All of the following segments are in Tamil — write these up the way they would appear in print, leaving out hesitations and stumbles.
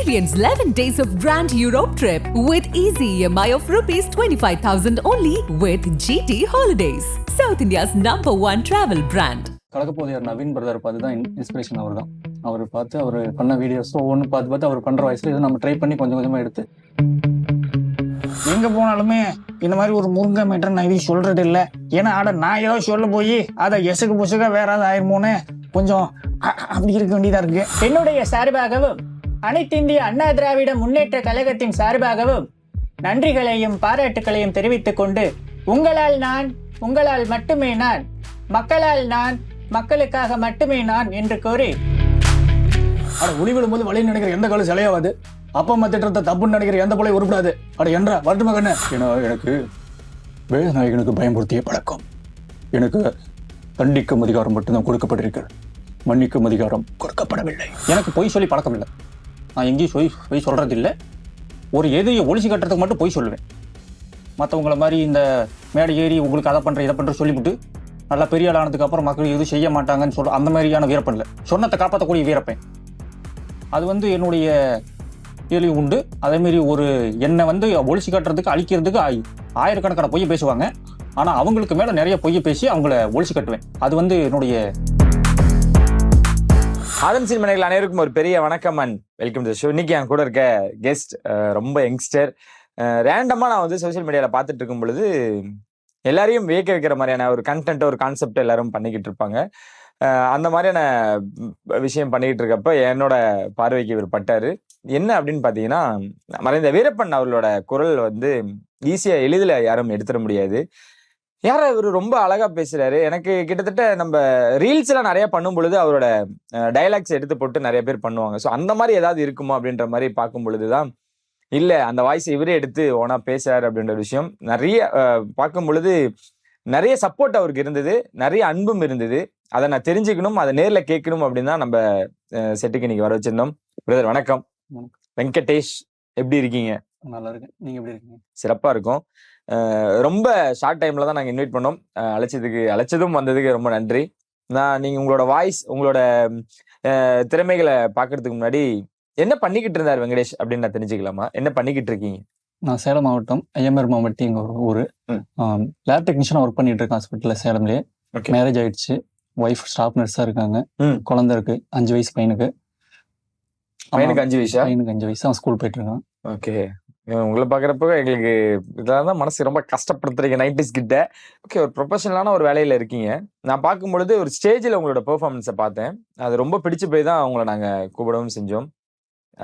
Experience 11 days of Grand Europe trip with easy EMI of rupees 25,000 only with GT Holidays, South India's #1 travel brand. கலக்கப்போதையார் நவீன் பிரதர் பார்த்து தான் இன்ஸ்பிரேஷன் அவர் தான். அவர் பார்த்து அவர் பண்ண வீடியோஸ் ஒவ்வொன்று பார்த்து அவர் பண்ணுற வயசில் இதை நம்ம ட்ரை பண்ணி கொஞ்சம் கொஞ்சமாக எடுத்து எங்கே போனாலுமே இந்த மாதிரி ஒரு முருங்கை மீட்டர் நான் இது சொல்கிறது இல்லை. ஏன்னா நான் ஏதோ சொல்ல போய் அதை எசுக்கு புசுக்க வேற ஏதாவது ஆயிருமோன்னு கொஞ்சம் அப்படி இருக்க வேண்டியதாக இருக்கு. என்னுடைய சார்பாகவும் அனைத்து இந்திய அண்ணா திராவிட முன்னேற்ற கழகத்தின் சார்பாகவும் நன்றிகளையும் பாராட்டுகளையும் தெரிவித்துக் கொண்டு உங்களால் மட்டுமே நான், மக்களால் நான், மக்களுக்காக மட்டுமே நான் என்று கூறி ஒளி விழும்போது வழி நினைக்கிற எந்த காலம் சிலையாவது, அப்பா அம்மா திட்டத்தை தப்புன்னு நினைக்கிற எந்த போல உருப்படாது. என்ற வட்டு மகன்னு எனக்கு வேதநாயகனுக்கு பயன்படுத்திய பழக்கம். எனக்கு தண்டிக்கும் அதிகாரம் மட்டும்தான் கொடுக்கப்பட்டிருக்கிறது, மன்னிக்கும் அதிகாரம் கொடுக்கப்படவில்லை. எனக்கு பொய் சொல்லி பழக்கம் இல்லை. நான் எங்கேயும் பொய் சொல்றது இல்லை. ஒரு எதையை ஒழிச்சு கட்டுறதுக்கு மட்டும் பொய் சொல்லுவேன். மற்றவங்கள மாதிரி இந்த மேடை ஏறி உங்களுக்கு அதை பண்ணுற இதை பண்ணுற சொல்லிவிட்டு நல்லா பெரிய ஆள் ஆனதுக்கு அப்புறம் மக்கள் எதுவும் செய்ய மாட்டாங்கன்னு சொல்ற அந்த மாதிரியான வீரப்பன் இல்லை. சொன்னத்தை காப்பாற்றக்கூடிய வீரப்பேன். அது என்னுடைய இதுலையும் உண்டு. அதேமாரி ஒரு என்னை ஒழிச்சு கட்டுறதுக்கு அழிக்கிறதுக்கு ஆயிரக்கணக்கான பொய்யை பேசுவாங்க. ஆனால் அவங்களுக்கு மேலே நிறைய பொய்யை பேசி அவங்கள ஒழிச்சு கட்டுவேன். அது என்னுடைய ஆதன் சினிமனைகள் அனைவருக்கும் ஒரு பெரிய வணக்கம் அண்ட் வெல்கம் டு ஷோ. இன்னைக்கு என் கூட இருக்க கெஸ்ட் ரொம்ப யங்ஸ்டர். ரேண்டமாக நான் சோசியல் மீடியாவில் பார்த்துட்டு இருக்கும் பொழுது எல்லாரையும் வியக்க வைக்கிற மாதிரியான ஒரு கண்டென்ட், ஒரு கான்செப்ட் எல்லாரும் பண்ணிக்கிட்டு இருப்பாங்க. அந்த மாதிரியான விஷயம் பண்ணிக்கிட்டு இருக்கப்ப என்னோட பார்வைக்கு இவர் பட்டாரு. என்ன அப்படின்னு பார்த்தீங்கன்னா, மறைந்த வீரப்பன் அவர்களோட குரல் ஈஸியாக எளிதில் யாரும் எடுத்துட முடியாது. யார இவர் ரொம்ப அழகா பேசுறாரு. எனக்கு கிட்டத்தட்ட நம்ம ரீல்ஸ் எல்லாம் நிறைய பண்ணும் பொழுது அவரோட டைலாக்ஸ் எடுத்து போட்டு நிறைய பேர் பண்ணுவாங்க. ஸோ அந்த மாதிரி ஏதாவது இருக்குமா அப்படின்ற மாதிரி பார்க்கும் பொழுதுதான் இல்ல, அந்த வாய்ஸ் இவரே எடுத்து ஓனா பேசுறாரு அப்படின்ற விஷயம் நிறைய பார்க்கும் பொழுது நிறைய சப்போர்ட் அவருக்கு இருந்தது, நிறைய அன்பும் இருந்தது. அதை நான் தெரிஞ்சுக்கணும், அதை நேர்ல கேட்கணும் அப்படின்னு தான் நம்ம செட்டுக்கு இன்னைக்கு வர வச்சிருந்தோம். பிரதர் வணக்கம். வெங்கடேஷ், எப்படி இருக்கீங்க? நல்லா இருக்கேன். நீங்க எப்படி இருக்கீங்க? சிறப்பா இருக்கும். ரொம்ப ஷார்ட் டைம்ல தான் நாங்கள் இன்வைட் பண்ணோம். அழைச்சதும் வந்ததுக்கு ரொம்ப நன்றி. நீங்க உங்களோட வாய்ஸ், உங்களோட திறமைகளை பார்க்கறதுக்கு முன்னாடி என்ன பண்ணிக்கிட்டு இருந்தார் வெங்கடேஷ் அப்படின்னு நான் தெரிஞ்சுக்கலாமா? என்ன பண்ணிக்கிட்டு இருக்கீங்க? நான் சேலம் மாவட்டம் ஐயம்பேர் மாவட்டி எங்க ஒரு ஊர். லேப் டெக்னீஷியனா ஒர்க் பண்ணிட்டு இருக்கேன் ஹாஸ்பிட்டல்ல சேலம்லயே. மேரேஜ் ஆயிடுச்சு. ஒய்ஃப் ஸ்டாஃப் நர்ஸா இருக்காங்க. குழந்தை இருக்கு, 5 வயசு பையனுக்கு. 5 வயசா? பையனுக்கு 5 வயசு. அவன் ஸ்கூல் போயிட்டு இருக்கான். ஓகே. உங்களை பார்க்குறப்ப எங்களுக்கு இதெல்லாம் மனசு ரொம்ப கஷ்டப்படுத்துறீங்க 90s கிட்ட. ஓகே, ஒரு ப்ரொஃபஷனலான ஒரு வேலையில் இருக்கீங்க. நான் பார்க்கும்பொழுது ஒரு ஸ்டேஜில் உங்களோட பெர்ஃபார்மன்ஸை பார்த்தேன். அது ரொம்ப பிடிச்சு போய் தான் அவங்கள நாங்கள் கூப்பிடவும் செஞ்சோம்.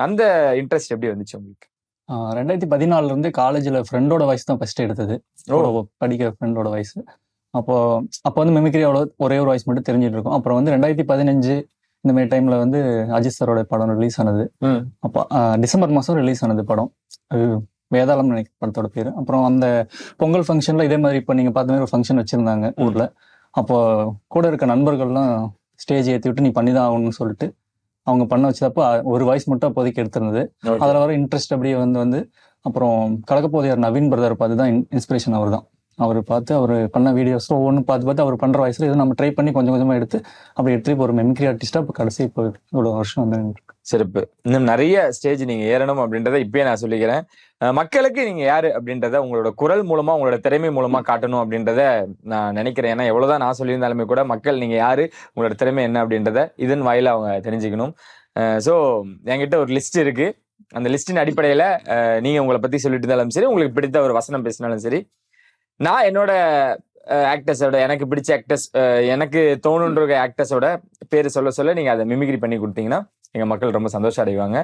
அந்த இன்ட்ரெஸ்ட் எப்படி வந்துச்சு உங்களுக்கு? 2014 இருந்து காலேஜில் ஃப்ரெண்டோட வாய்ஸ் தான் ஃபர்ஸ்ட் எடுத்தது. படிக்கிற ஃப்ரெண்டோட வாய்ஸ். அப்போ மிமிக்ரியோட ஒரே ஒரு வாய்ஸ் மட்டும் தெரிஞ்சுட்டு இருக்கும். அப்புறம் 2015 இந்த மாதிரி டைம்ல அஜித் சாரோட படம் ரிலீஸ் ஆனது. அப்போ டிசம்பர் மாதம் ரிலீஸ் ஆனது படம். வேதாளம் நினைக்கிற படத்தோட பேரு. அப்புறம் அந்த பொங்கல் ஃபங்க்ஷன்ல இதே மாதிரி இப்போ நீங்க பார்த்த மாதிரி ஒரு ஃபங்க்ஷன் வச்சிருந்தாங்க ஊர்ல. அப்போ கூட இருக்க நண்பர்கள்லாம் ஸ்டேஜ் ஏற்றி விட்டு நீ பண்ணிதான் ஆகணும்னு சொல்லிட்டு அவங்க பண்ண வச்சதப்போ ஒரு வாய்ஸ் மட்டும் அப்போதைக்கு எடுத்திருந்தது. அதில் வர இன்ட்ரெஸ்ட் அப்படியே அப்புறம் கலக்கப்போதையார் நவீன் பிரதர் பார்த்து தான் இன்ஸ்பிரேஷன் அவர் தான். அவர் பார்த்து அவர் பண்ண வீடியோஸ் ஒவ்வொன்று பார்த்து அவர் பண்ணுற வயசுல இதை நம்ம ட்ரை பண்ணி கொஞ்சம் கொஞ்சமாக எடுத்து அப்படி எடுத்து இப்போ ஒரு மெமிக்ரி ஆர்டிஸ்டா இப்போ கடைசி இப்போ இவ்வளோ வருஷம் சிறப்பு. இன்னும் நிறைய ஸ்டேஜ் நீங்க ஏறணும் அப்படின்றத இப்பயே நான் சொல்லிக்கிறேன். மக்களுக்கு நீங்க யாரு அப்படின்றத உங்களோட குரல் மூலமா, உங்களோட திறமை மூலமா காட்டணும் அப்படின்றத நான் நினைக்கிறேன். ஏன்னா எவ்வளவுதான் நான் சொல்லியிருந்தாலுமே கூட மக்கள் நீங்க யாரு, உங்களோட திறமை என்ன அப்படின்றத இதன் வாயில அவங்க தெரிஞ்சுக்கணும். ஸோ என்கிட்ட ஒரு லிஸ்ட் இருக்கு. அந்த லிஸ்டின் அடிப்படையில நீங்க உங்களை பத்தி சொல்லிட்டு இருந்தாலும் சரி, உங்களுக்கு பிடித்த ஒரு வசனம் பேசினாலும் சரி, நான் என்னோட ஆக்டர்ஸோட, எனக்கு பிடிச்ச ஆக்டர்ஸ், எனக்கு தோணுன்ற ஆக்டர்ஸோட பேர் சொல்ல நீங்க அதை மிமிக்ரி பண்ணி கொடுத்தீங்கன்னா எங்க மக்கள் ரொம்ப சந்தோஷம் அடைவாங்க.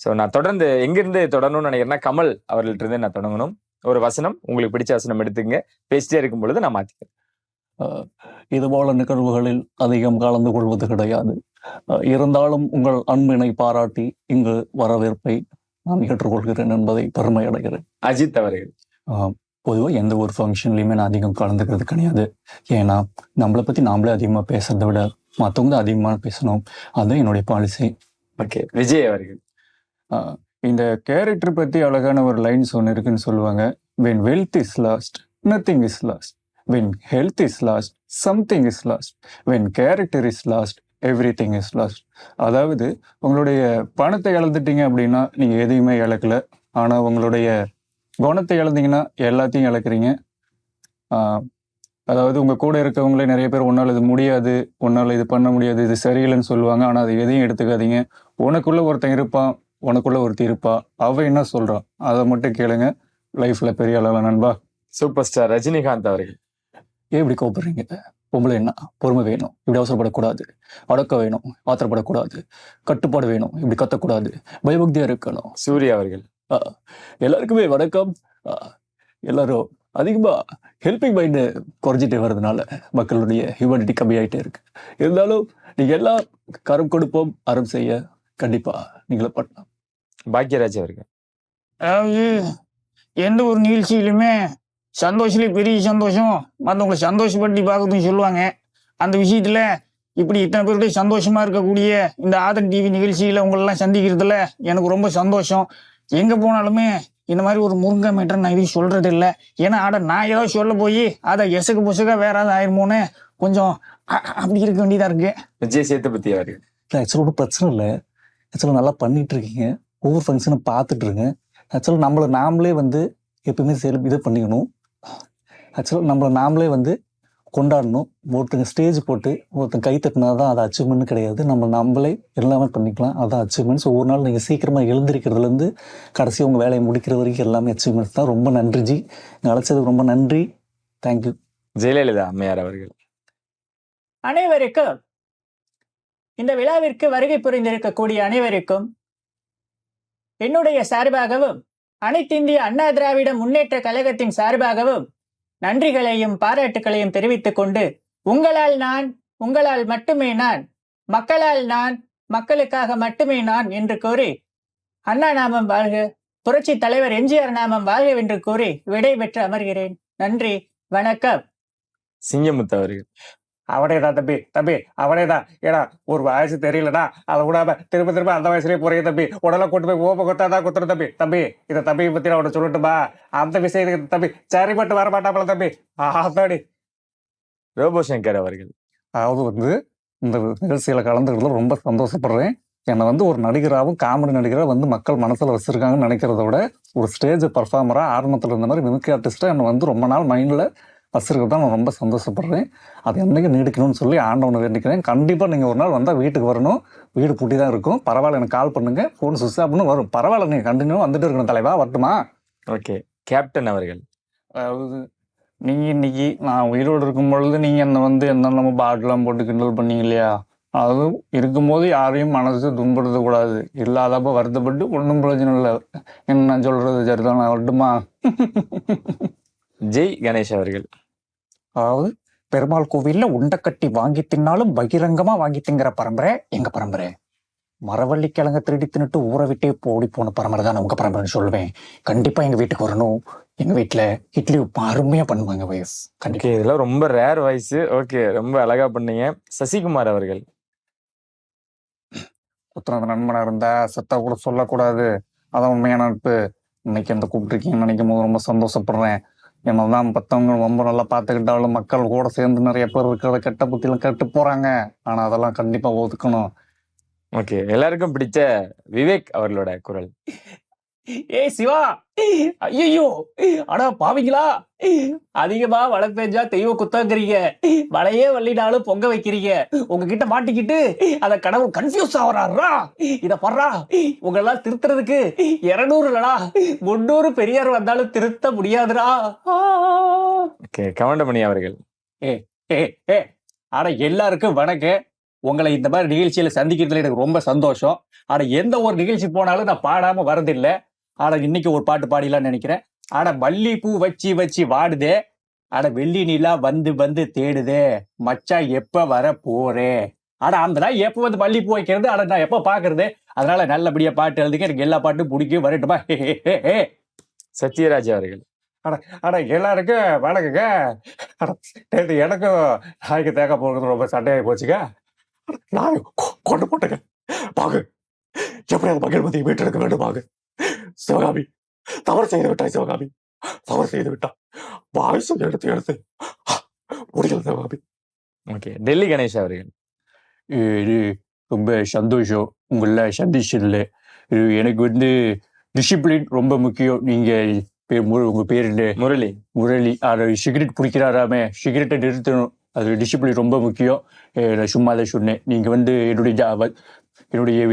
ஸோ நான் தொடர்ந்து எங்கிருந்து தொடரணும்னு நினைக்கிறேன்னா, கமல் அவர்கள்ட்ட இருந்து நான் தொடங்கணும். ஒரு வசனம், உங்களுக்கு பிடிச்ச வசனம் எடுத்துங்க. பேசிட்டே இருக்கும் பொழுது நான் மாத்திக்கிறேன். இது போல நிகழ்வுகளில் அதிகம் கலந்து கொள்வது கிடையாது. இருந்தாலும் உங்கள் அன்பினை பாராட்டி இங்கு வரவேற்பை நான் ஏற்றுக்கொள்கிறேன் என்பதை பெருமை அடைகிறேன். அஜித் அவர்கள். பொதுவாக எந்த ஒரு ஃபங்க்ஷன்லையுமே நான் அதிகம் கலந்துக்கிறது கிடையாது. ஏன்னா நம்மளை பற்றி நாமளே அதிகமாக பேசுறதை விட மற்றவங்க தான் அதிகமாக பேசணும். அதுதான் என்னுடைய பாலிசி. ஓகே, விஜய் அவர்கள். இந்த கேரக்டர் பற்றி அழகான ஒரு லைன்ஸ் ஒன்று இருக்குன்னு சொல்லுவாங்க. when wealth is lost, nothing is lost. when health is lost, something is lost. when character is lost, everything is last. அதாவது உங்களுடைய பணத்தை இழந்துட்டீங்க அப்படின்னா நீங்க எதையுமே இழக்கல. ஆனா உங்களுடைய குணத்தை இழந்தீங்கன்னா எல்லாத்தையும் இழக்கிறீங்க. ஆஹ் அதாவது உங்க கூட இருக்கவங்களே நிறைய பேர் உன்னால இது முடியாது, உன்னால இது பண்ண முடியாது, இது சரியில்லைன்னு சொல்லுவாங்க. ஆனா அது எதையும் எடுத்துக்காதீங்க. உனக்குள்ள ஒருத்தன் இருப்பான், உனக்குள்ள ஒருத்தி இருப்பா. அவ என்ன சொல்றான் அதை மட்டும் கேளுங்க. லைஃப்ல பெரிய அளவில் நண்பா. சூப்பர் ஸ்டார் ரஜினிகாந்த் அவர்கள். ஏன் இப்படி கோபப்படுறீங்க? பொம்பளை என்ன பொறுமை வேணும், இப்படி அவசரப்படக்கூடாது. அடக்கம் வேணும், ஆத்திரப்படக்கூடாது. கட்டுப்பாடு வேணும், இப்படி கத்தக்கூடாது. பயபக்தியா இருக்கணும். சூர்யா அவர்கள். ஆஹ் எல்லாருக்குமே வணக்கம். எல்லாரும் அதிகமா ஹெல்பிங் மைண்டு குறைஞ்சிட்டே வர்றதுனால மக்களுடைய ஹியூமனிட்டி கம்மியாயிட்டே இருக்கு. இருந்தாலும் நீங்க எல்லாம் கரம் கொடுப்போம், அறம் செய்ய கண்டிப்பா நீங்களே பண்ணலாம். பாக்யராஜ் அவர்கள். அதாவது எந்த ஒரு நிகழ்ச்சியிலுமே சந்தோஷத்துலேயே பெரிய சந்தோஷம் மற்றவங்களை சந்தோஷப்படுத்தி பார்க்கறதுன்னு சொல்லுவாங்க. அந்த விஷயத்துல இப்படி இத்தனை பேருடைய சந்தோஷமா இருக்கக்கூடிய இந்த ஆதன் டிவி நிகழ்ச்சியில உங்களெல்லாம் சந்திக்கிறதுல எனக்கு ரொம்ப சந்தோஷம். எங்க போனாலுமே இந்த மாதிரி ஒரு முருங்கை மேட்டர் நான் எதையும் சொல்றது இல்லை. ஏன்னா நான் ஏதாவது சொல்ல போய் அதை எசகு புசகா வேற ஏதாவது ஆயிருமோன்னு கொஞ்சம் அப்படி இருக்க வேண்டியதா இருக்கு. விஜய் சேதுபதி அவர்கள். ஆக்சுவலாக ஒன்றும் பிரச்சனை இல்லை. ஆக்சுவலாக நல்லா பண்ணிட்டு இருக்கீங்க. ஒவ்வொரு ஃபங்க்ஷனும் பார்த்துட்டு இருங்க. ஆக்சுவலாக நம்மளை நாமளே எப்பயுமே இது பண்ணிக்கணும். ஆக்சுவலாக நம்மளை நாமளே கொண்டாடணும். ஒருத்தங்க ஸ்டேஜ் போட்டு ஒருத்தங்க கை தட்டினா தான் அது அச்சீவ்மெண்ட் கிடையாது. நம்மளே எல்லாமே பண்ணிக்கலாம், அதான் அச்சீவ்மெண்ட்ஸ். ஒவ்வொரு நாள் நீங்கள் சீக்கிரமாக எழுந்திருக்கிறதுலேருந்து கடைசி உங்கள் வேலையை முடிக்கிற வரைக்கும் எல்லாமே அச்சீவ்மெண்ட்ஸ் தான். ரொம்ப நன்றி ஜி, அழைச்சதுக்கு ரொம்ப நன்றி. தேங்க்யூ. ஜெயலலிதா அம்மையார் அவர்கள். அனைவருக்கும் இந்த விழாவிற்கு வருகை புரிந்திருக்கக்கூடிய அனைவருக்கும் என்னுடைய சார்பாகவும் அனைத்திந்திய அண்ணா திராவிட முன்னேற்ற கழகத்தின் சார்பாகவும் நன்றிகளையும் பாராட்டுகளையும் தெரிவித்துக் கொண்டு, உங்களால் நான், உங்களால் மட்டுமே நான், மக்களால் நான், மக்களுக்காக மட்டுமே நான் என்று கூறி அண்ணா நாமம் வாழ்க, புரட்சி தலைவர் எம்ஜிஆர் நாமம் வாழ்கவென்று கூறி விடை பெற்று அமர்கிறேன். நன்றி, வணக்கம். சிங்கமுத்து அவர்கள். அவனேதான் தம்பி, தம்பி அவனேதான். ஏடா ஒரு வயசு தெரியலடா, அதை விடாம திரும்ப திரும்ப அந்த வயசுலயே போறீங்க தம்பி. உடல கொண்டு போய் ஓப்ப கொட்டாதான் குத்துறேன் தம்பி. தம்பி இதை தம்பியை பத்தி நான் சொல்லட்டுமா? அந்த விஷயத்துக்கு தம்பி சரி மட்டும் வர மாட்டாப்பல தம்பி. ஆத்தாடி. ரோபோ சங்கர் அவர்கள். அதாவது இந்த நிகழ்ச்சியில கலந்துக்கிறதுல ரொம்ப சந்தோஷப்படுறேன். என்னை ஒரு நடிகராகவும் காமெடி நடிகராக மக்கள் மனசுல வச்சிருக்காங்கன்னு நினைக்கிறத விட ஒரு ஸ்டேஜ் பர்ஃபார்மரா ஆரம்பத்தில் இருந்த மாதிரி மிமிக்ரி ஆர்டிஸ்டா என்னை ரொம்ப நாள் மைண்ட்ல வச்சிருக்கிறது தான் நான் ரொம்ப சந்தோஷப்படுறேன். அது என்னைக்கு நீடிக்கணும்னு சொல்லி ஆண்டவனை வேண்டிக்கிறேன். கண்டிப்பாக நீங்கள் ஒரு நாள் வந்தால் வீட்டுக்கு வரணும். வீடு பூட்டி தான் இருக்கும். பரவாயில்ல, எனக்கு கால் பண்ணுங்க, ஃபோன் சுவிட்ச் ஆஃப்னு வரும். பரவாயில்ல, நீங்கள் கண்டினியூ வந்துட்டு இருக்கணும் தலைவா, வரட்டுமா? ஓகே. கேப்டன் அவர்கள். அதாவது நீங்கள் இன்னைக்கு நான் உயிரோடு இருக்கும் பொழுது நீங்கள் என்ன நம்ம பாட்டெலாம் போட்டு கிண்டல் பண்ணீங்க இல்லையா? அது இருக்கும்போது யாரையும் மனசு துன்படுத்தக்கூடாது. இல்லாதப்ப வருத்தப்பட்டு ஒன்றும் பிரயோஜனம் இல்லை. என்ன நான் சொல்றது சரிதான், நான் வரட்டுமா? ஜெய் கணேஷ் அவர்கள். அதாவது பெருமாள் கோவில்ல உண்டை கட்டி வாங்கி தின்னாலும் பகிரங்கமா வாங்கி திங்கிற பரம்பரை எங்க பரம்பரை. மரவள்ளி கிழங்க திருடி தின்னுட்டு ஊற விட்டே ஓடி போன பரம்பரை தான் உங்க பரம்பரைன்னு சொல்லுவேன். கண்டிப்பா எங்க வீட்டுக்கு வரணும். எங்க வீட்டுல இட்லி உப்பு அருமையா பண்ணுவாங்க வயசு. கண்டிப்பா இதெல்லாம் ரொம்ப ரேர் வாய்ஸ். ஓகே, ரொம்ப அழகா பண்ணீங்க. சசிகுமார் அவர்கள். புத்தனது நண்பனா இருந்தா செத்தா கூட சொல்லக்கூடாது, அதான் உண்மையான நட்பு. இன்னைக்கு எந்த கூப்பிட்டுருக்கீங்கன்னு நினைக்கும் போது ரொம்ப சந்தோஷப்படுறேன். என்னதான் மற்றவங்க ரொம்ப நல்லா பார்த்துக்கிட்டாலும் மக்கள் கூட சேர்ந்து நிறைய பேர் இருக்கிறத கெட்ட புத்தியெல்லாம் கெட்டு போறாங்க. ஆனா அதெல்லாம் கண்டிப்பா ஒதுக்கணும். ஓகே, எல்லாருக்கும் பிடிச்ச விவேக் அவர்களோட குரல். ஏய் சிவா, ஐயோ ஆனா பாவீங்களா, அதிகமா மழை பெஞ்சா தெய்வ குத்தங்கிறீங்க, மழையே வள்ளினாலும் பொங்க வைக்கிறீங்க. உங்ககிட்ட மாட்டிக்கிட்டு அத கடவுள் கன்ஃபியூஸ் ஆவறாரா? இத பர்றா, உங்களெல்லாம் திருத்துறதுக்கு 200 இல்லடா 300 பெரியார் வந்தாலும் திருத்த முடியாதுடா. ஓகே, கவுண்டமணி அவர்கள். ஆனா எல்லாருக்கும் வணக்கம். உங்களை இந்த மாதிரி நிகழ்ச்சியில சந்திக்கிறதுல எனக்கு ரொம்ப சந்தோஷம். ஆனா எந்த ஒரு நிகழ்ச்சி போனாலும் நான் பாடாம வரதில்லை. ஆனா இன்னைக்கு ஒரு பாட்டு பாடிலான்னு நினைக்கிறேன். ஆனா மல்லிப்பூ வச்சு வச்சு வாடுதே, ஆனா வெள்ளி நிலா வந்து வந்து தேடுதே, மச்சா எப்ப வர போறே. ஆனா அந்த நாள் எப்ப மல்லிப்பூ வைக்கிறது, ஆனா நான் எப்ப பாக்குறது. அதனால நல்லபடியா பாட்டு எழுதுங்க, எனக்கு எல்லா பாட்டும் பிடிக்கும். வரட்டுமா? சத்யராஜ் அவர்கள். ஆனா எல்லாருக்கும் வணக்கங்க. எனக்கும் நாய்க்கு தேங்காய் போடுறது ரொம்ப சண்டையாகி போச்சுங்க. நான் கொண்டு போட்டேங்க. பாகு எப்படியாவது மகிழ்மதி மீட்டெடுக்க வேண்டும். பாகு சிவகாமி தவறு செய்து விட்டாய். சிவகாமி தவறு செய்து விட்டா. வாய்ஸ் எடுத்து முடியல சிவகாமி. ஓகே, டெல்லி கணேஷ் அவர்கள். இது ரொம்ப சந்தோஷம் உங்கள சந்திச்சதுல. இது எனக்கு வந்து டிசிப்ளின் ரொம்ப முக்கியம். நீங்க உங்க பேர் என்ன? முரளி. முரளி. அது சிகரெட் பிடிக்கிறாராமே, சிகரெட்டை நிறுத்தணும். அது டிசிப்ளின் ரொம்ப முக்கியம். நான் சும்மா தான் சொன்னேன். நீங்க வந்து என்னுடைய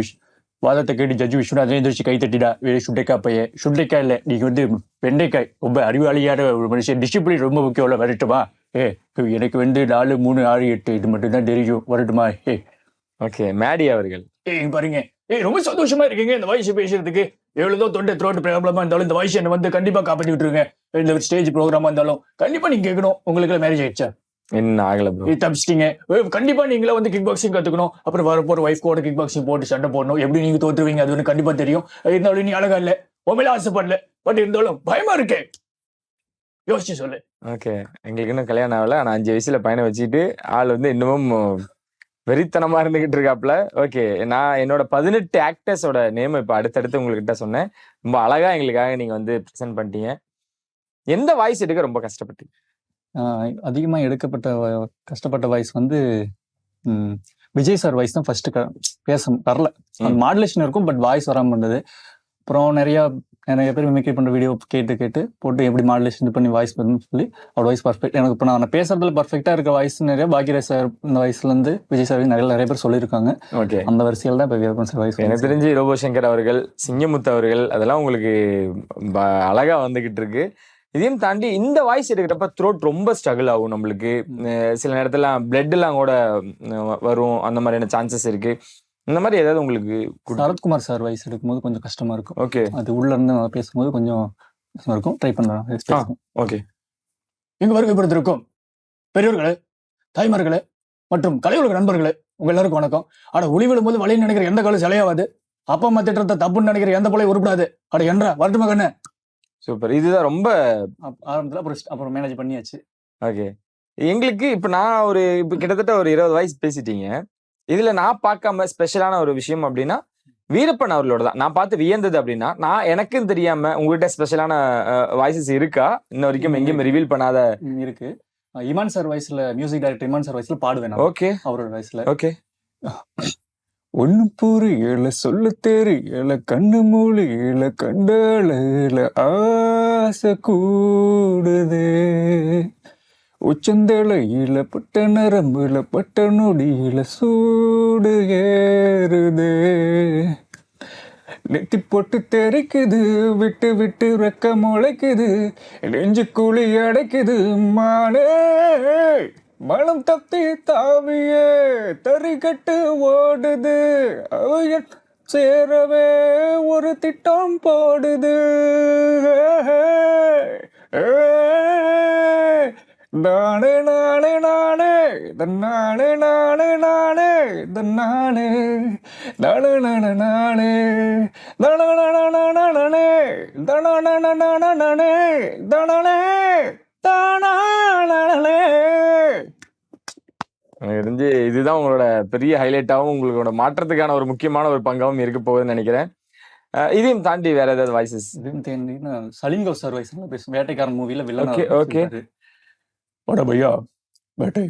வாதத்தை கேட்டு ஜட்ஜி விஸ்வநாதன் எந்திரிச்சு கை தட்டிடா. சுண்டைக்காய் பையன். சுண்டைக்காய் இல்லை, நீங்க வந்து வெண்டைக்காய். ரொம்ப அறிவாளியான ஒரு மனுஷன். டிசிப்ளின் ரொம்ப முக்கியம். வரட்டுமா? எனக்கு வந்து 4, 3, 6, 8 இது மட்டும் தான் தெரியும். வரட்டுமா? ஓகே, மேடி அவர்கள். பாருங்க, ரொம்ப சந்தோஷமா இருக்கீங்க இந்த வாய்ஸ் பேசுறதுக்கு. எவ்வளவுதான் தொண்டை த்ரோட் ப்ராப்ளமா இருந்தாலும் இந்த வாய்ஸ் என்ன வந்து கண்டிப்பா காப்பாற்றி விட்டுருங்க. இந்த ஸ்டேஜ் ப்ரோக்ராமா இருந்தாலும் கண்டிப்பா நீங்க கேட்கணும். உங்களுக்கு மேரேஜ் ஆயிடுச்சா? என்ன ஆகல ப்ரோ. தப்பிச்சிட்டீங்க. கண்டிப்பா நீங்களே வந்து கிக் பாக்ஸிங் கத்துக்கணும். அப்புறம் வரப்போற ஒய்ஃப் கூட கிக் பாக்ஸிங் போட்டு சண்டை போடணும். எப்படி நீங்க தோற்றுவீங்க அது வந்து கண்டிப்பா தெரியும். இருந்தாலும் நீ அழகா இல்ல, உண்மையில ஆசைப்படல. பட் இருந்தாலும் பயமா இருக்கே, யோசிச்சு சொல்லு. ஓகே, எங்களுக்கு இன்னும் கல்யாணம் ஆகல. ஆனா 5 வயசுல பையனை வச்சுட்டு ஆள் வந்து இன்னமும் வெறித்தனமா இருந்துகிட்டு இருக்காப்ல. ஓகே, நான் என்னோட 18 ஆக்டர்ஸோட நேம் இப்ப அடுத்தடுத்து உங்ககிட்ட சொன்னேன். ரொம்ப அழகா எங்களுக்காக நீங்க வந்து ப்ரெசென்ட் பண்ணிட்டீங்க. எந்த வாய்ஸ் எடுக்க ரொம்ப கஷ்டப்பட்டீங்க? அதிகமாக கஷ்டப்பட்ட வாய்ஸ் வந்து விஜய் சார் வாய்ஸ் தான் ஃபர்ஸ்ட் பேச வரல. மாடுலேஷன் இருக்கும், பட் வாய்ஸ் வராமல் இருந்தது. அப்புறம் நிறைய பேர் மிமிக்ரி பண்ணுற வீடியோ கேட்டு போட்டு எப்படி மாடுலேஷன் பண்ணி வாய்ஸ் பண்ணணும்னு சொல்லி அவர் வாய்ஸ் பர்ஃபெக்ட். எனக்கு இப்போ நான் பேசுறதுல பர்ஃபெக்டாக இருக்க வாய்ஸ் நிறைய பாக்யராஜ் சார் இந்த வயசுலேருந்து விஜய் சார் நிறைய பேர் சொல்லியிருக்காங்க. ஓகே, அந்த வரிசையில் தான் இப்போ வீரப்பன் சார் வாய்ஸ். எனக்கு தெரிஞ்சு ரோபோ சங்கர் அவர்கள், சிங்கமுத்து அவர்கள் அதெல்லாம் உங்களுக்கு அழகா வந்துகிட்டு இருக்கு. இதையும் தாண்டி இந்த வாய்ஸ் எடுக்கிறப்ப த்ரோட் ரொம்ப ஸ்ட்ரகிள் ஆகும் நம்மளுக்கு. சில நேரத்துல பிளட் எல்லாம் கூட வரும். அந்த மாதிரியான சான்சஸ் இருக்கு. இந்த மாதிரி ஏதாவது உங்களுக்கு? சரத்குமார் சார் வாய்ஸ் எடுக்கும்போது கொஞ்சம் கஷ்டமா இருக்கும். ஓகே, அது உள்ள இருந்து பேசும்போது கொஞ்சம் கஷ்டமா இருக்கும். ட்ரை பண்றேன். ஓகே. எங்க வருகைப்படுத்திருக்கும் பெரியவர்களே, தாய்மார்களே மற்றும் கலையுலக நண்பர்களே, உங்க எல்லாருக்கும் வணக்கம். ஆனா ஒளிவிடும் போது வழின்னு நினைக்கிற எந்த காலம் சிலையாவாது. அப்பா அம்மா திட்டத்தை தப்புன்னு நினைக்கிற எந்த பிள்ளை உருப்படாது. அட என்றா வரட்டு மகன்னு. சூப்பர். இதுதான் ரொம்ப ஆரம்பத்துல அப்புறம் மேனேஜ் பண்ணியாச்சு. ஓகே, எங்களுக்கு இப்ப நான் இப்ப கிட்டத்தட்ட ஒரு 20 வாய்ஸ் பேசிட்டீங்க. இதுல நான் பார்க்காம ஸ்பெஷலான ஒரு விஷயம் அப்படின்னா வீரப்பன் அவர்களோட தான் நான் பார்த்து வியந்தது. அப்படின்னா நான் எனக்கும் தெரியாம உங்ககிட்ட ஸ்பெஷலான வாய்ஸஸ் இருக்கா? இன்ன வரைக்கும் எங்கேயும் ரிவீல் பண்ணாத இருக்கு. இமான் சார் வாய்ஸ்ல, மியூசிக் டைரக்டர் இமான் சார் வாய்ஸ்ல பாடுவேன். ஓகே, அவரோட வாய்ஸ்ல. ஓகே. ஒன்னு புரியல, சொல்ல தெரியல, கண்ணு மூலியில, கண்டால ஆசை கூடுது, உச்சந்தலையில பட்ட நரம்புல பட்ட நொடியில சூடு ஏறுது, நெத்தி போட்டு தெரிக்குது, விட்டு விட்டு ரெக்க முளைக்குது, நெஞ்சு குழி அடைக்குது, மானே மனம் தப்பி தாவியே தறிகட்டு ஓடுது, அவன் சேரவே ஒரு திட்டம் போடுது, நானே நானே நானே நானே நானே நானே நானே நானே நானே நானே தானே தானே தானே. எனக்கு தெரிஞ்சு இதுதான் உங்களோட பெரிய ஹைலைட்டாகவும் உங்களோட மாற்றத்துக்கான ஒரு முக்கியமான ஒரு பங்காகவும் இருக்க போகுதுன்னு நினைக்கிறேன். இதையும் தாண்டி வேற ஏதாவது வாய்ஸஸ்? இதையும் தாண்டி சலீம் சார் வாய்ஸ் பேசும். வேட்டைக்காரன் மூவில வில்லன். Okay, okay. வாடா பையா, வேட்டை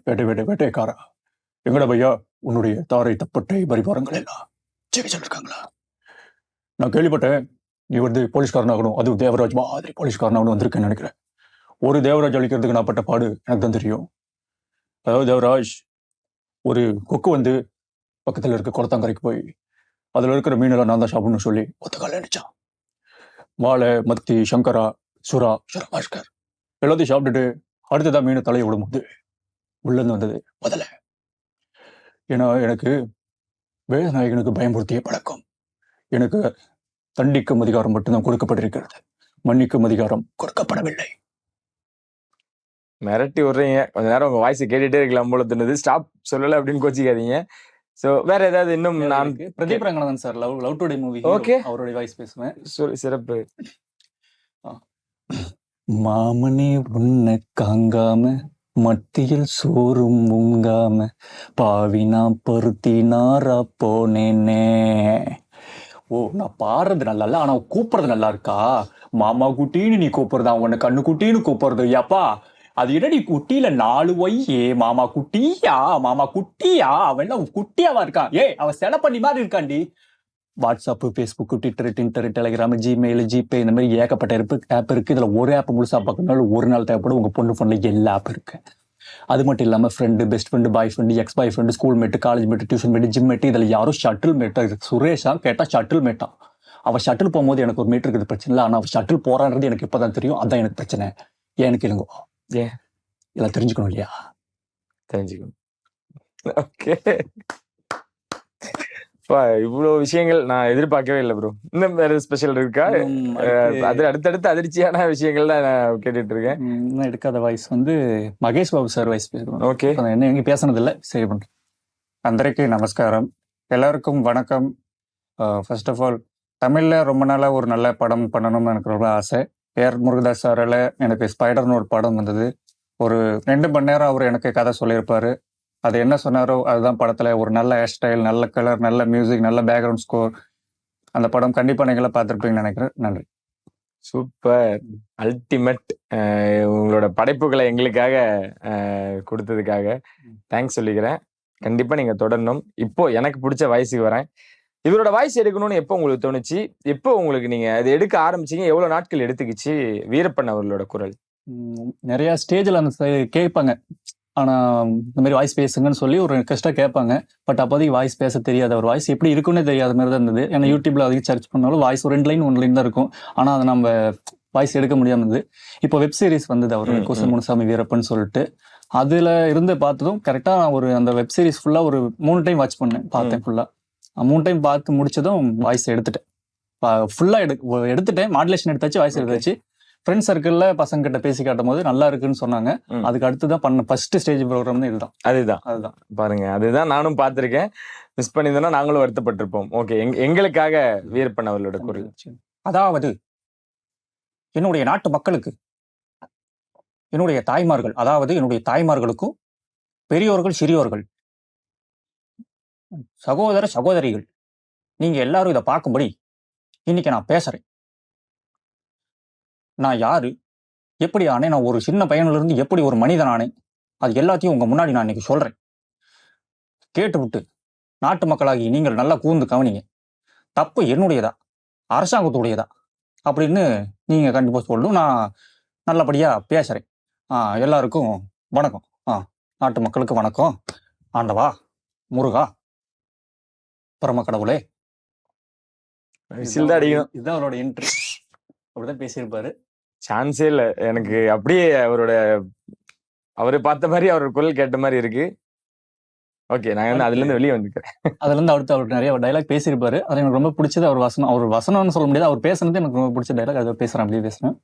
வேட்டை வேட்டை வேட்டைக்காரா, எங்கடா பையா உன்னுடைய தாரை தப்பட்டை பரிபாரங்கள் எல்லாம் ஜெயிச்சல் இருக்காங்களா? நான் கேள்விப்பட்டேன் நீ வந்து போலீஸ்காரனாகணும், அது தேவராஜ் மாதிரி போலீஸ்காரனாகணும் வந்திருக்கேன்னு நினைக்கிறேன். ஒரு தேவராஜ் அழிக்கிறதுக்கு நான் பட்ட பாடு எனக்கு தான் தெரியும். அதாவது தேவராஜ் ஒரு கொக்கு வந்து பக்கத்துல இருக்க குளத்தாங்கரைக்கு போய் அதுல இருக்கிற மீனெல்லாம் நான் தான் சாப்பிடணும்னு சொல்லி ஒத்த கால நினைச்சான். வாழை, மத்தி, சங்கரா, சுறா, பாஸ்கர் எல்லாத்தையும் சாப்பிட்டுட்டு அடுத்ததான் மீனை தலையை விடும்போது உள்ளேருந்து வந்தது முதல்ல. ஏன்னா எனக்கு வேதநாயகனுக்கு பயமுறுத்திய பழக்கம். எனக்கு தண்டிக்கும் அதிகாரம் மட்டும்தான் கொடுக்கப்பட்டிருக்கிறது, மன்னிக்கும் அதிகாரம் கொடுக்கப்படவில்லை. மிரட்டி விடுறீங்க. கொஞ்ச நேரம் உங்க வாய்ஸ் கேட்டுட்டே இருக்கலாம் போல தோணுது. ஸ்டாப் சொல்லல அப்படின்னு கோச்சிக்காதீங்க. சோ வேற ஏதாவது இன்னும்? நான் Pradeep Ranganathan sir love today movie. Okay, அவருடைய வாய்ஸ் பேசுவேன். சிறப்பு. மாமனே உன்னை காங்காம மத்தியில் சோறும் முங்காம பாவினா பருத்தி நாரா போனேனே. ஓ, நான் பாடுறது நல்லா இல்ல, ஆனா கூப்பிடுறது நல்லா இருக்கா? மாமா குட்டின்னு நீ கூப்பிடுறதா, உன்னை கண்ணு குட்டின்னு கூப்பிடுறது. ஏப்பா அது என்னடி குட்டியில 4 ஒய்யே மாமா குட்டியா மாமா குட்டியா அவன் எல்லாம் குட்டியாவா இருக்கான் அவன் செல பண்ணி மாதிரி இருக்காண்டி. WhatsApp, Facebook, Twitter, Telegram, Gmail, GPay இந்த மாதிரி ஏகப்பட்ட ஆப் இருக்கு. இதுல ஒரு ஆப் முழுசா பார்க்கறதுனால ஒரு நாள் தேவைப்படும். உங்க பொண்ணு போன்ல எல்லா ஆப் இருக்கு. அது மட்டும் இல்லாம friend, best friend, boy friend, ex boy friend, school mate, college mate, tuition mate, gym mate, இதுல யாரும் ஷட்டில் மேட்டா சுரேஷா கேட்டா ஷட்டில் மேட்டா. அவ ஷட்டில் போகும்போது எனக்கு ஒரு மீட்டர் இருக்குது பிரச்சனை இல்லை. ஆனா அவ ஷட்டில் போறான்றது எனக்கு இப்பதான் தெரியும். அதான் எனக்கு பிரச்சனை. ஏன்னு கேளுங்க. ஏன் இதெல்லாம் தெரிஞ்சுக்கணும் இல்லையா? தெரிஞ்சுக்கணும். ஓகே, இவ்வளவு விஷயங்கள் நான் எதிர்பார்க்கவே இல்லை ப்ரோ. இன்னும் வேற ஸ்பெஷல் இருக்கா? அது அடுத்தடுத்து அதிர்ச்சியான விஷயங்கள் தான் நான் கேட்டுட்டு இருக்கேன். இன்னும் எடுக்காத வாய்ஸ் வந்து மகேஷ் பாபு சார் வாய்ஸ் பேசுவோம். ஓகே, என்ன எங்க பேசுனது இல்லை, சரி பண்றேன். அந்தரைக்கு நமஸ்காரம், எல்லாருக்கும் வணக்கம். ஃபர்ஸ்ட் ஆஃப் ஆல் தமிழ்ல ரொம்ப நாளா ஒரு நல்ல படம் பண்ணணும்னு எனக்கு ரொம்ப ஆசை. ஏஆர் முருகதாஸ் சாரால எனக்கு ஸ்பைடர்னு ஒரு படம் வந்தது. ஒரு 2 மணி நேரம் அவர் எனக்கு கதை சொல்லியிருப்பாரு. அது என்ன சொன்னாரோ அதுதான் படத்துல. ஒரு நல்ல ஹேர் ஸ்டைல், நல்ல கலர், நல்ல மியூசிக், நல்ல பேக்ரவுண்ட் ஸ்கோர். அந்த படம் கண்டிப்பா நீங்களே பார்த்துருப்பீங்கன்னு நினைக்கிறேன். நன்றி. Super, ultimate. உங்களோட படைப்புகளை எங்களுக்காக கொடுத்ததுக்காக தேங்க்ஸ் சொல்லிக்கிறேன். கண்டிப்பா நீங்க தொடரணும். இப்போ எனக்கு பிடிச்ச வயசுக்கு வரேன். இவரோட வாய்ஸ் எடுக்கணும்னு எப்போ உங்களுக்கு தோணுச்சு? எப்போ உங்களுக்கு நீங்க அது எடுக்க ஆரம்பிச்சீங்க? எவ்வளவு நாட்கள் எடுத்துக்கிச்சு வீரப்பன் அவர்களோட குரல்? நிறைய ஸ்டேஜில் அந்த கேட்பாங்க. ஆனா இந்த மாதிரி வாய்ஸ் பேசுங்கன்னு சொல்லி ஒரு ரெக்வஸ்டா கேட்பாங்க. பட் அப்போதைக்கு வாய்ஸ் பேச தெரியாத, ஒரு வாய்ஸ் எப்படி இருக்குன்னு தெரியாத மாதிரி தான் இருந்தது. ஏன்னா யூடியூப்ல அதிகம் சர்ச் பண்ணாலும் வாய்ஸ் ஒரு 2 லைன் 1 லைன் தான் இருக்கும். ஆனா அதை நம்ம வாய்ஸ் எடுக்க முடியாம இருந்தது. இப்போ வெப் சீரிஸ் வந்தது அவர் குசன் முனுசாமி வீரப்பன் சொல்லிட்டு. அதுல இருந்து பார்த்ததும் கரெக்டா ஒரு அந்த வெப் சீரிஸ் ஃபுல்லா ஒரு 3 டைம் வாட்ச் பண்ணேன், பார்த்தேன் ஃபுல்லா. 3 டைம் பார்த்து முடிச்சதும் வாய்ஸ் எடுத்துட்டேன். ஃபுல்லா எடுத்துட்டேன். மாடுலேஷன் எடுத்தாச்சு, வாய்ஸ் எடுத்தாச்சு. ஃப்ரெண்ட் சர்க்கிள்ல பசங்க கிட்ட பேசி காட்டும் போது நல்லா இருக்குன்னு சொன்னாங்க. அதுக்கு அடுத்துதான் பண்ண ஃபர்ஸ்ட் ஸ்டேஜ் ப்ரோக்ராம் இதுதான். அதுதான் பாருங்க, அதுதான் நானும் பார்த்திருக்கேன். மிஸ் பண்ணியிருந்தோம்னா நாங்களும் வருத்தப்பட்டிருப்போம். ஓகே, எங்களுக்காக வீரப்பன் அவர்களோட குரல். அதாவது என்னுடைய நாட்டு மக்களுக்கு, என்னுடைய தாய்மார்கள், அதாவது என்னுடைய தாய்மார்களுக்கும் பெரியோர்கள், சிறியோர்கள், சகோதர சகோதரிகள், நீங்க எல்லாரும் இதை பார்க்கும்படி இன்னைக்கு நான் பேசுறேன். நான் யாரு, எப்படி ஆனேன், நான் ஒரு சின்ன பையன்ல இருந்து எப்படி ஒரு மனிதன் ஆனேன், அது எல்லாத்தையும் உங்க முன்னாடி நான் இன்னைக்கு சொல்றேன். கேட்டுவிட்டு நாட்டு மக்களாகி நீங்கள் நல்லா கூர்ந்து கவனிங்க. தப்பு என்னுடையதா, அரசாங்கத்துடையதா அப்படின்னு நீங்க கண்டிப்பா சொல்லணும். நான் நல்லபடியா பேசுறேன். எல்லாருக்கும் வணக்கம். நாட்டு மக்களுக்கு வணக்கம். ஆண்டவா, முருகா, பரம கடவுளே. இதுதான் அவரோட என்ட்ரி. அப்படிதான் பேசியிருப்பாரு. சான்ஸே இல்லை எனக்கு. அப்படியே அவரை பார்த்த மாதிரி அவரோட குரல் கேட்ட மாதிரி இருக்கு. ஓகே, நான் அதுல இருந்து வெளியே வந்துக்கிறேன். அதுல இருந்து அடுத்து அவர் நிறைய டைலாக் பேசியிருப்பாரு. அது எனக்கு ரொம்ப பிடிச்சது. அவர் வசனம்னு சொல்ல முடியாது, அவர் பேசுனது எனக்கு ரொம்ப பிடிச்ச டைலாக். அதை பேசுறேன், அப்படியே பேசுறேன்.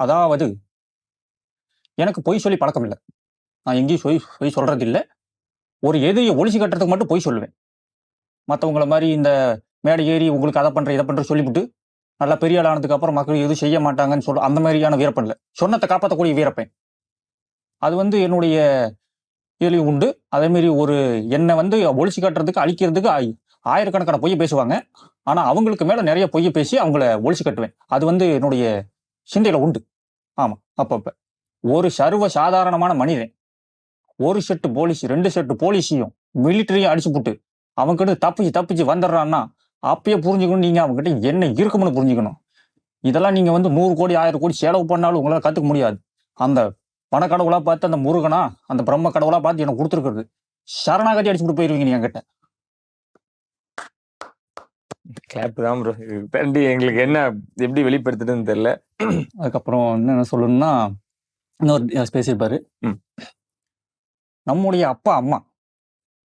அதாவது எனக்கு பொய் சொல்லி பழக்கம் இல்லை. நான் எங்கேயும் பொய் சொல்றது இல்லை. ஒரு எதிரியை ஒழிச்சு கட்டுறதுக்கு மட்டும் பொய் சொல்லுவேன். மற்றவங்களை மாதிரி இந்த மேடை ஏறி உங்களுக்கு அதை பண்ற இதை பண்ற சொல்லிவிட்டு நல்லா பெரிய ஆள் ஆனதுக்கு அப்புறம் மக்கள் எதுவும் செய்ய மாட்டாங்கன்னு சொல்ல அந்த மாதிரியான வீரப்பன் இல்லை. சொன்னத்தை காப்பாற்றக்கூடிய வீரப்பன். அது என்னுடைய இதுலையும் உண்டு. அதே மாதிரி என்னை ஒழிச்சு கட்டுறதுக்கு, அழிக்கிறதுக்கு ஆயிரக்கணக்கான பொய்யை பேசுவாங்க. ஆனா அவங்களுக்கு மேல நிறைய பொய்யை பேசி அவங்கள ஒழிச்சு கட்டுவேன். அது என்னுடைய சிந்தையில உண்டு. ஆமா, அப்பப்ப ஒரு சர்வ சாதாரணமான மனிதன் 1 செட்டு போலீஸ் 2 செட்டு போலீஸையும் மிலிட்டரியும் அடிச்சு போட்டு அவங்ககிட்ட தப்பிச்சு வந்துடுறான்னா அப்பயே புரிஞ்சுக்கணும், நீங்க அவங்ககிட்ட என்ன இருக்கும்னு புரிஞ்சுக்கணும். இதெல்லாம் நீங்க 100 கோடி 1000 கோடி செலவு பண்ணாலும் உங்களால கத்துக்க முடியாது. அந்த பணக்கடவுளா பார்த்து, அந்த முருகனா, அந்த பிரம்ம கடவுளா பார்த்து எனக்கு கொடுத்துருக்குறது. சரணாகதி அடிச்சு விட்டு போயிருவீங்க நீங்க என்கிட்ட. கிளாப் தான் ப்ரோ. தாண்டி எங்களுக்கு என்ன எப்படி வெளிப்படுத்துதுன்னு தெரியல. அதுக்கப்புறம் என்ன சொல்லணும்னா, இன்னொரு பேசியிருப்பாரு. நம்முடைய அப்பா அம்மா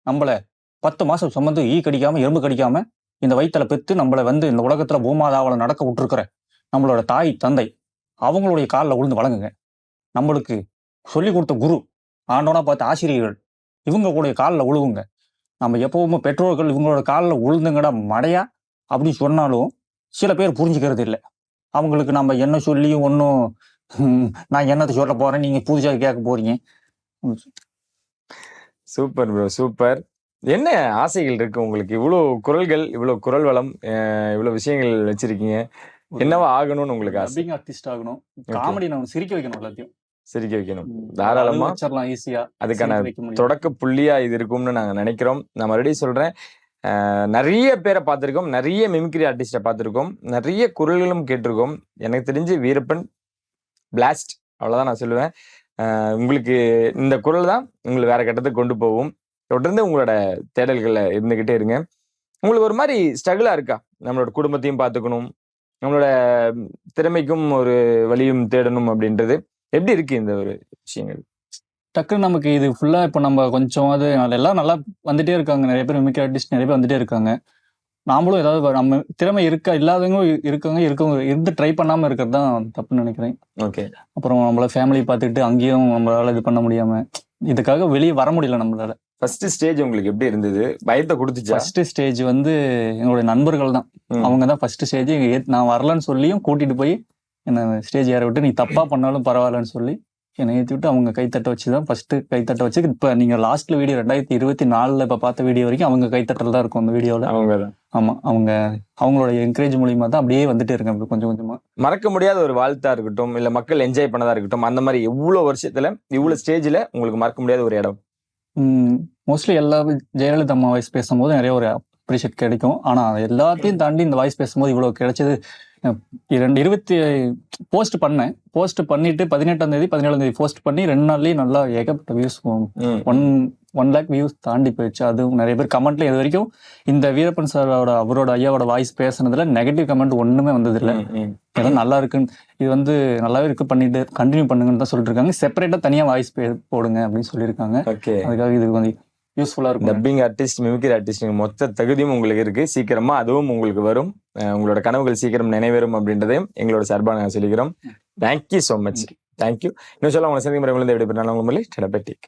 நம்மள 10 மாசம் சுமந்து ஈ கடிக்காம எறும்பு கடிக்காம இந்த வயிற்றுல பெத்து நம்மளை இந்த உலகத்துல பூமாதாவளை நடக்க விட்டுருக்கிற நம்மளோட தாய் தந்தை, அவங்களுடைய காலில் விழுந்து வழங்குங்க. நம்மளுக்கு சொல்லி கொடுத்த குரு, ஆண்டோனா பார்த்த ஆசிரியர்கள், இவங்க கூட காலில் விழுவுங்க. நம்ம எப்பவுமே பெற்றோர்கள் இவங்களோட காலில் விழுந்துங்கடா மடையா அப்படின்னு சொன்னாலும் சில பேர் புரிஞ்சுக்கிறது இல்லை. அவங்களுக்கு நம்ம என்ன சொல்லி ஒன்றும் நான் என்னத்தை சொல்ல போறேன், நீங்க புதுசாக கேட்க போறீங்க. Super bro, super. என்ன ஆசைகள் இருக்கு உங்களுக்கு? இவ்வளோ குரல்கள், இவ்வளோ குரல் வளம், இவ்வளோ விஷயங்கள் வச்சிருக்கீங்க. என்னவா ஆகணும்னு உங்களுக்கு ஆசை? டப்பிங் ஆர்டிஸ்ட் ஆகணும். காமெடி நம்ம சிரிக்க வைக்கணும் எல்லாத்தையும். சிரிக்க வைக்கணும். தாராளமா வச்சிடலாம் ஈஸியா. அதுக்கான தொடக்க புள்ளியா இது இருக்கும்னு நாங்க நினைக்கிறோம். நான் மறுபடியும் சொல்றேன், நிறைய பேரை பார்த்திருக்கோம், நிறைய மிமிக்ரி ஆர்டிஸ்ட பார்த்திருக்கோம், நிறைய குரல்களும் கேட்டிருக்கோம். எனக்கு தெரிஞ்சு வீரப்பன் பிளாஸ்ட், அவ்வளவுதான் நான் சொல்லுவேன். உங்களுக்கு இந்த குரல் தான் உங்களை வேற கட்டத்துக்கு கொண்டு போகும். தொடர்ந்து உங்களோட தேடல்கள்ல இருந்துகிட்டே இருங்க. உங்களுக்கு ஒரு மாதிரி ஸ்ட்ரகிளா இருக்கா? நம்மளோட குடும்பத்தையும் பார்த்துக்கணும், நம்மளோட திறமைக்கும் ஒரு வழியும் தேடணும் அப்படின்றது எப்படி இருக்கு இந்த ஒரு விஷயங்கள்? டக்குன்னு நமக்கு இது ஃபுல்லா இப்போ நம்ம கொஞ்சம் எல்லாம் நல்லா வந்துட்டே இருக்காங்க. நிறைய பேர் மிமிக்ரி ஆர்டிஸ்ட் நிறைய பேர் வந்துட்டே இருக்காங்க. நாமளும் ஏதாவது நம்ம திறமை இல்லாதவங்க இருக்கவங்க இருந்து ட்ரை பண்ணாம இருக்கிறது தான் தப்புன்னு நினைக்கிறேன். ஓகே. அப்புறம் நம்மள ஃபேமிலி பார்த்துக்கிட்டு அங்கேயும் நம்மளால இது பண்ண முடியாம இதுக்காக வெளியே வர முடியல நம்மளால. ஃபர்ஸ்ட் ஸ்டேஜ் உங்களுக்கு எப்படி இருந்தது? பயத்தை கொடுத்துச்சா? ஃபர்ஸ்ட் ஸ்டேஜ் எங்களுடைய நண்பர்கள் தான். அவங்க தான் ஃபர்ஸ்ட் ஸ்டேஜ். நான் வரலன்னு சொல்லியும் கூட்டிட்டு போய் என்ன ஸ்டேஜ் ஏற விட்டு, நீ தப்பா பண்ணாலும் பரவாயில்லன்னு சொல்லி என்னை ஏற்றி விட்டு அவங்க கைத்தட்ட வச்சுதான் ஃபர்ஸ்ட் கைத்தட்ட வச்சு. இப்ப நீங்க லாஸ்ட்ல வீடியோ 2024 இப்ப பார்த்த வீடியோ வரைக்கும் அவங்க கைத்தட்டல் தான் இருக்கும் அந்த வீடியோல. அவங்கதான். ஆமா, அவங்களோட என்கரேஜ் மூலியமா தான் அப்படியே வந்துட்டே இருக்கேன் அப்படி கொஞ்சம் கொஞ்சமா. மறக்க முடியாத ஒரு வாழ்த்தா இருக்கட்டும், இல்ல மக்கள் என்ஜாய் பண்ணதா இருக்கட்டும், அந்த மாதிரி எவ்வளவு வருஷத்துல இவ்வளவு ஸ்டேஜ்ல உங்களுக்கு மறக்க முடியாத ஒரு இடம்? மோஸ்ட்லி எல்லா ஜெயலலிதா அம்மா வாய்ஸ் பேசும்போது நிறைய ஒரு அப்ரிஷியேட் கிடைக்கும். ஆனா எல்லாத்தையும் தாண்டி இந்த வாய்ஸ் பேசும்போது இவ்வளவு கிடைச்சது. 20 போஸ்ட் பண்ணிட்டு 18ஆம் தேதி 17ஆம் தேதி போஸ்ட் பண்ணி 2 நாள்லயே நல்லா ஏகப்பட்ட வியூஸ், 1 lakh வியூஸ் தாண்டி போயிடுச்சு. அதுவும் நிறைய பேர் கமெண்ட்ல இது வரைக்கும் இந்த வீரப்பன் சாரோட அவரோட ஐயாவோட வாய்ஸ் பேசுனதுல நெகட்டிவ் கமெண்ட் ஒண்ணுமே வந்தது இல்லை. ஏதோ நல்லா இருக்குன்னு, இது நல்லாவே இருக்கு, பண்ணிட்டு கண்டினியூ பண்ணுங்கன்னு தான் சொல்லிட்டு இருக்காங்க. செப்பரேட்டா தனியா வாய்ஸ் போடுங்க அப்படின்னு சொல்லியிருக்காங்க. அதுக்காக இது யூஸ்ஃபுல்லா இருக்கும். டப்பிங் ஆர்டிஸ்ட், மிமிக்ரி ஆர்டிஸ்ட் மொத்த தகுதியும் உங்களுக்கு இருக்கு. சீக்கிரமா அதுவும் உங்களுக்கு வரும். உங்களோட கனவுகள் சீக்கிரம் நினைவேறும் அப்படின்றதையும் எங்களோட சார்பாக நாங்கள் சொல்லிக்கிறோம். Thank you so much. தேங்க்யூ. இன்னும் சொல்ல உங்களை சந்திக்கும் முறை விடைபெற்றாலும் உங்களை